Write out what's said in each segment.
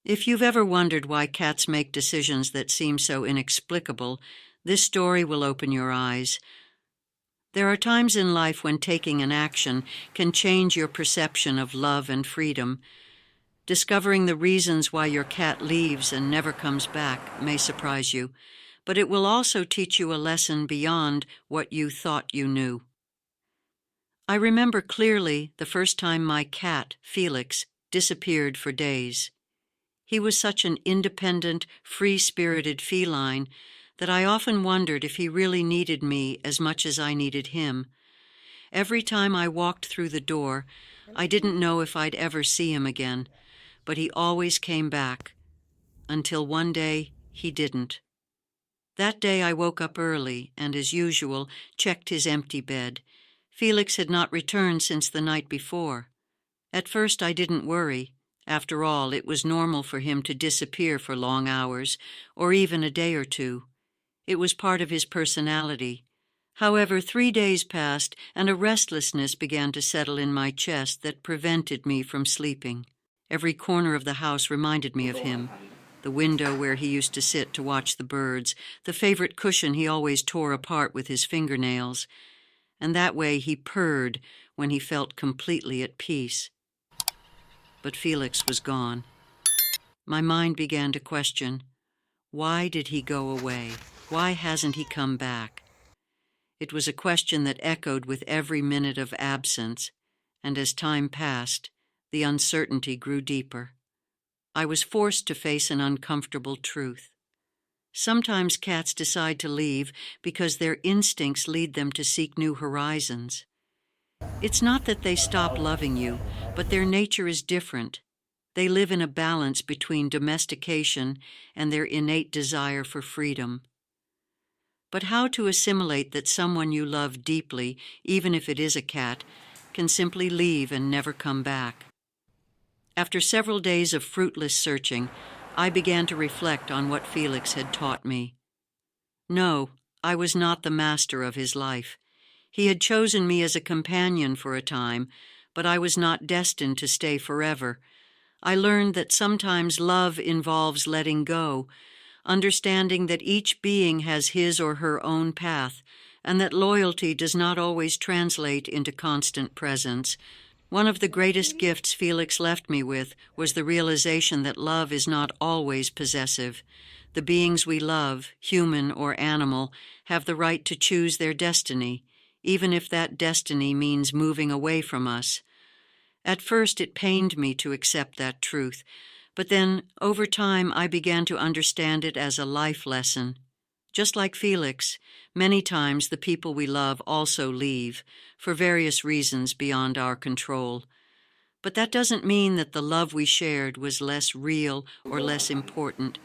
If you've ever wondered why cats make decisions that seem so inexplicable, this story will open your eyes. There are times in life when taking an action can change your perception of love and freedom. Discovering the reasons why your cat leaves and never comes back may surprise you, but it will also teach you a lesson beyond what you thought you knew. I remember clearly the first time my cat, Felix, disappeared for days. He was such an independent, free-spirited feline that I often wondered if he really needed me as much as I needed him. Every time I walked through the door, I didn't know if I'd ever see him again, but he always came back, until one day he didn't. That day I woke up early and, as usual, checked his empty bed. Felix had not returned since the night before. At first I didn't worry. After all, it was normal for him to disappear for long hours, or even a day or two. It was part of his personality. However, 3 days passed, and a restlessness began to settle in my chest that prevented me from sleeping. Every corner of the house reminded me of him. The window where he used to sit to watch the birds, the favorite cushion he always tore apart with his fingernails. And that way he purred when he felt completely at peace. But Felix was gone. My mind began to question, why did he go away? Why hasn't he come back? It was a question that echoed with every minute of absence, and as time passed, the uncertainty grew deeper. I was forced to face an uncomfortable truth. Sometimes cats decide to leave because their instincts lead them to seek new horizons. It's not that they stop loving you, but their nature is different. They live in a balance between domestication and their innate desire for freedom. But how to assimilate that someone you love deeply, even if it is a cat, can simply leave and never come back? After several days of fruitless searching, I began to reflect on what Felix had taught me. No, I was not the master of his life. He had chosen me as a companion for a time, but I was not destined to stay forever. I learned that sometimes love involves letting go, understanding that each being has his or her own path, and that loyalty does not always translate into constant presence. One of the greatest gifts Felix left me with was the realization that love is not always possessive. The beings we love, human or animal, have the right to choose their destiny, even if that destiny means moving away from us. At first it pained me to accept that truth, but then, over time, I began to understand it as a life lesson. Just like Felix, many times the people we love also leave, for various reasons beyond our control. But that doesn't mean that the love we shared was less real or less important.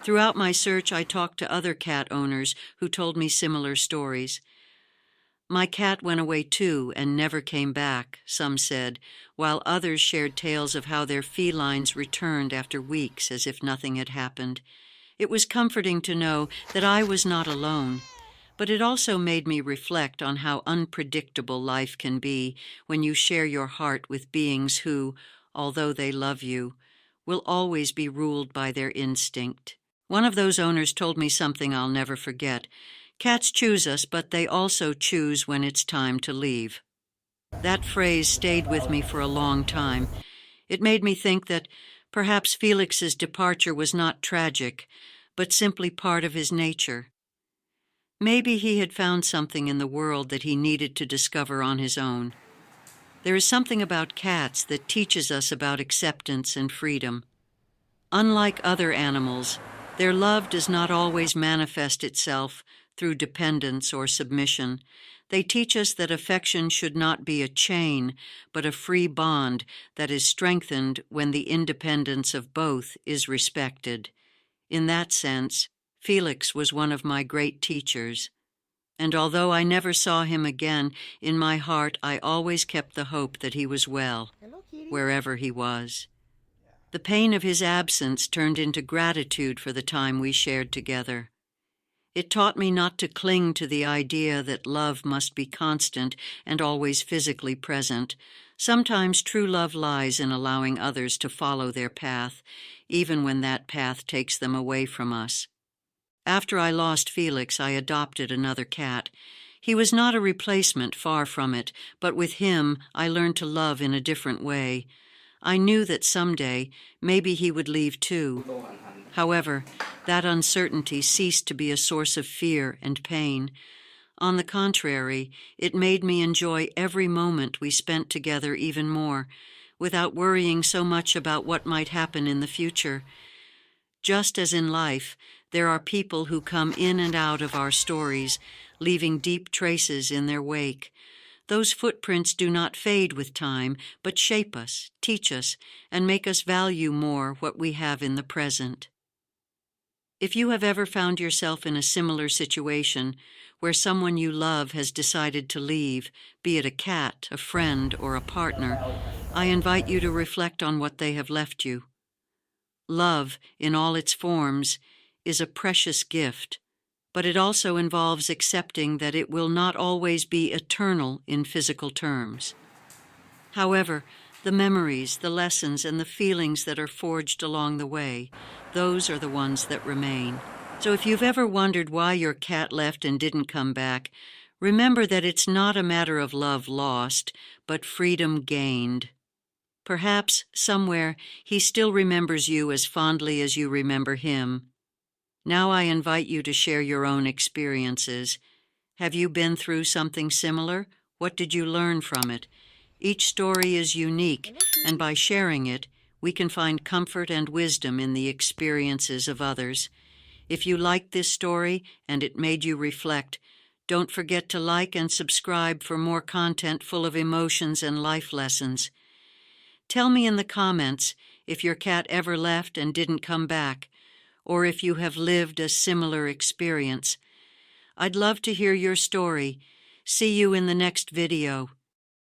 Throughout my search, I talked to other cat owners who told me similar stories. My cat went away too and never came back, some said, while others shared tales of how their felines returned after weeks as if nothing had happened. It was comforting to know that I was not alone, but it also made me reflect on how unpredictable life can be when you share your heart with beings who, although they love you, will always be ruled by their instinct. One of those owners told me something I'll never forget. Cats choose us, but they also choose when it's time to leave. That phrase stayed with me for a long time. It made me think that perhaps Felix's departure was not tragic, but simply part of his nature. Maybe he had found something in the world that he needed to discover on his own. There is something about cats that teaches us about acceptance and freedom. Unlike other animals, their love does not always manifest itself through dependence or submission. They teach us that affection should not be a chain, but a free bond that is strengthened when the independence of both is respected. In that sense, Felix was one of my great teachers. And although I never saw him again, in my heart I always kept the hope that he was well, wherever he was. The pain of his absence turned into gratitude for the time we shared together. It taught me not to cling to the idea that love must be constant and always physically present. Sometimes true love lies in allowing others to follow their path, even when that path takes them away from us. After I lost Felix, I adopted another cat. He was not a replacement, far from it, but with him I learned to love in a different way. I knew that someday, maybe he would leave too. However, that uncertainty ceased to be a source of fear and pain. On the contrary, it made me enjoy every moment we spent together even more, without worrying so much about what might happen in the future. Just as in life, there are people who come in and out of our stories, leaving deep traces in their wake. Those footprints do not fade with time, but shape us, teach us, and make us value more what we have in the present. If you have ever found yourself in a similar situation, where someone you love has decided to leave, be it a cat, a friend, or a partner, I invite you to reflect on what they have left you. Love, in all its forms, is a precious gift, but it also involves accepting that it will not always be eternal in physical terms. However, the memories, the lessons, and the feelings that are forged along the way, those are the ones that remain. So if you've ever wondered why your cat left and didn't come back, remember that it's not a matter of love lost, but freedom gained. Perhaps, somewhere, he still remembers you as fondly as you remember him. Now I invite you to share your own experiences. Have you been through something similar? What did you learn from it? Each story is unique, and by sharing it, we can find comfort and wisdom in the experiences of others. If you liked this story and it made you reflect, don't forget to like and subscribe for more content full of emotions and life lessons. Tell me in the comments if your cat ever left and didn't come back, or if you have lived a similar experience. I'd love to hear your story. See you in the next video.